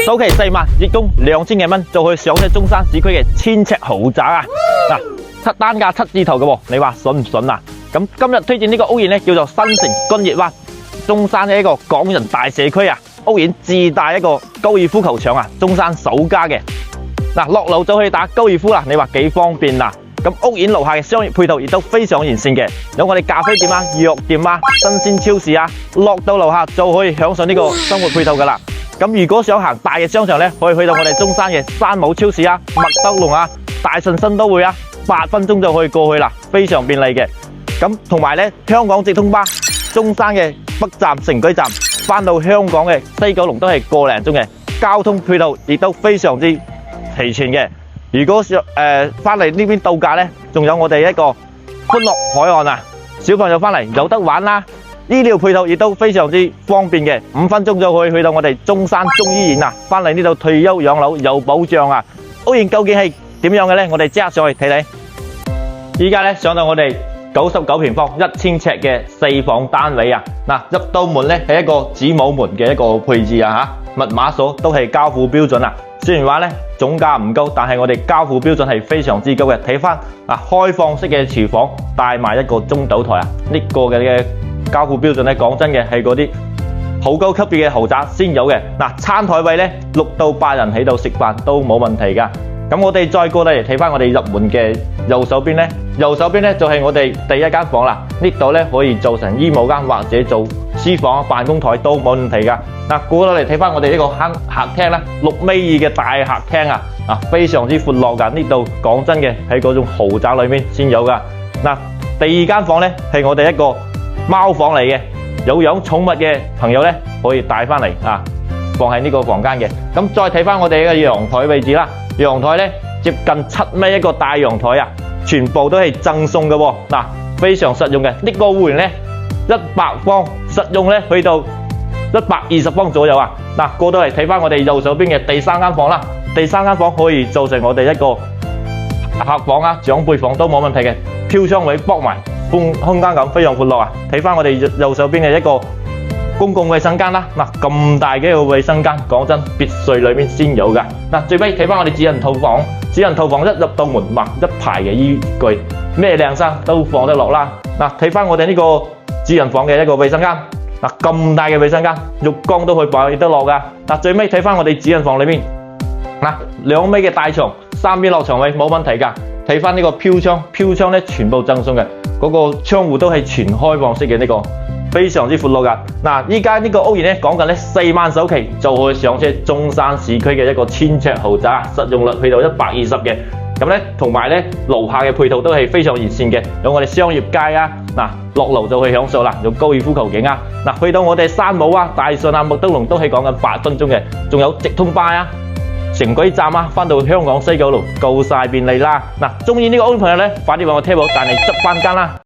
首期4萬，月供2000幾蚊就可以上車中山市區嘅1000尺豪宅啊！嗱，單價7字頭嘅喎，你話信唔信啊？咁今日推薦呢個屋苑咧，叫做新城君悅灣，中山嘅一個港人大社區啊！屋苑自帶一個高爾夫球場啊，中山首家嘅。嗱，落樓就可以打高爾夫啦，你話幾方便啊？咁屋苑樓下嘅商業配套亦都非常完善嘅，有我哋咖啡店啊、藥店啊、新鮮超市啊，落到樓下就可以享受呢個生活配套噶啦。咁如果想行大嘅商場咧，可以去到我哋中山嘅山姆超市啊、麥德龍啊、大順新都會啊，8分鐘就可以過去啦，非常便利嘅。咁同埋咧，香港直通巴中山嘅北站、城區站翻到香港嘅西九龍都係個零鐘嘅，交通配套亦都非常之齊全嘅。如果想翻嚟呢邊度假咧，仲有我哋一個歡樂海岸啊，小朋友翻嚟有得玩啦。醫療配套亦都非常之方便嘅，5分鐘就可以去到我哋中山中醫院啊，翻嚟呢度退休養老有保障啊。屋苑究竟係點樣嘅咧？我哋即刻上去睇睇。依家咧上到我哋99平方1000尺嘅4房單位啊，嗱，入到門咧係一個子母門嘅一個配置啊嚇，密碼鎖都係交付標準啊。雖然話咧總價唔高，但係我哋交付標準係非常之高嘅。睇翻啊，開放式嘅廚房帶埋一個中島台啊，呢個嘅交付標準咧，講真嘅係嗰啲好高級別嘅豪宅先有嘅。嗱，餐台位咧6到8人喺度食飯都冇問題噶。咁我哋再過嚟睇翻我哋入門嘅右手邊咧，就係我哋第一間房啦。呢度咧可以做成衣帽間或者做書房、辦公台都冇問題噶。嗱，過到嚟睇翻我哋呢個客廳啦，6.2米嘅大客廳啊，非常之闊落噶。呢度講真嘅喺嗰種豪宅裏面先有噶。嗱，第二間房咧係我哋一個貓房嚟嘅，有養寵物嘅朋友咧可以帶翻嚟啊，放喺呢個房間嘅。咁再睇翻我哋嘅陽台位置啦，陽台咧接近7米一個大陽台啊，全部都係贈送嘅喎，嗱，非常實用嘅。呢個戶型咧100方，實用咧去到120方左右啊。嗱，過到嚟睇翻我哋右手邊嘅第三間房啦，第三間房可以做成我哋一個客房啊、長輩房都冇問題嘅，飄窗位駁埋。空間感非常闊落啊！睇翻我哋右手邊嘅一個公共衛生間啦，嗱，咁大嘅一個衛生間，講真別墅裏面先有噶。嗱，最尾睇翻我哋主人套房，主人套房一入到門，一排嘅衣櫃，咩靚衫都放得落啦。嗱，睇翻我哋呢個主人房嘅一個衛生間，嗱，咁大嘅衛生間，浴缸都可以擺得落噶。嗱，最尾睇翻我哋主人房裏面，嗱，2米嘅大床，3邊落床位冇問題噶。睇翻呢個飄窗咧全部贈送嘅。嗰個窗戶都係全開放式嘅，呢個非常之闊落噶。嗱，依家呢個屋苑咧講緊咧4萬首期就可以上車中山市區嘅一個1000尺豪宅，實用率去到120嘅。咁咧同埋咧樓下嘅配套都係非常完善嘅，有我哋商業街啊，嗱，落樓就去享受啦，有高爾夫球景啊，嗱，去到我哋山姆啊、大順啊、麥德龍都係講緊8分鐘嘅，仲有直通巴啊。城軌站啊，翻到香港西九龍夠晒便利啦！嗱，中意呢個屋苑朋友咧，快啲揾我 table 帶你執翻間啦！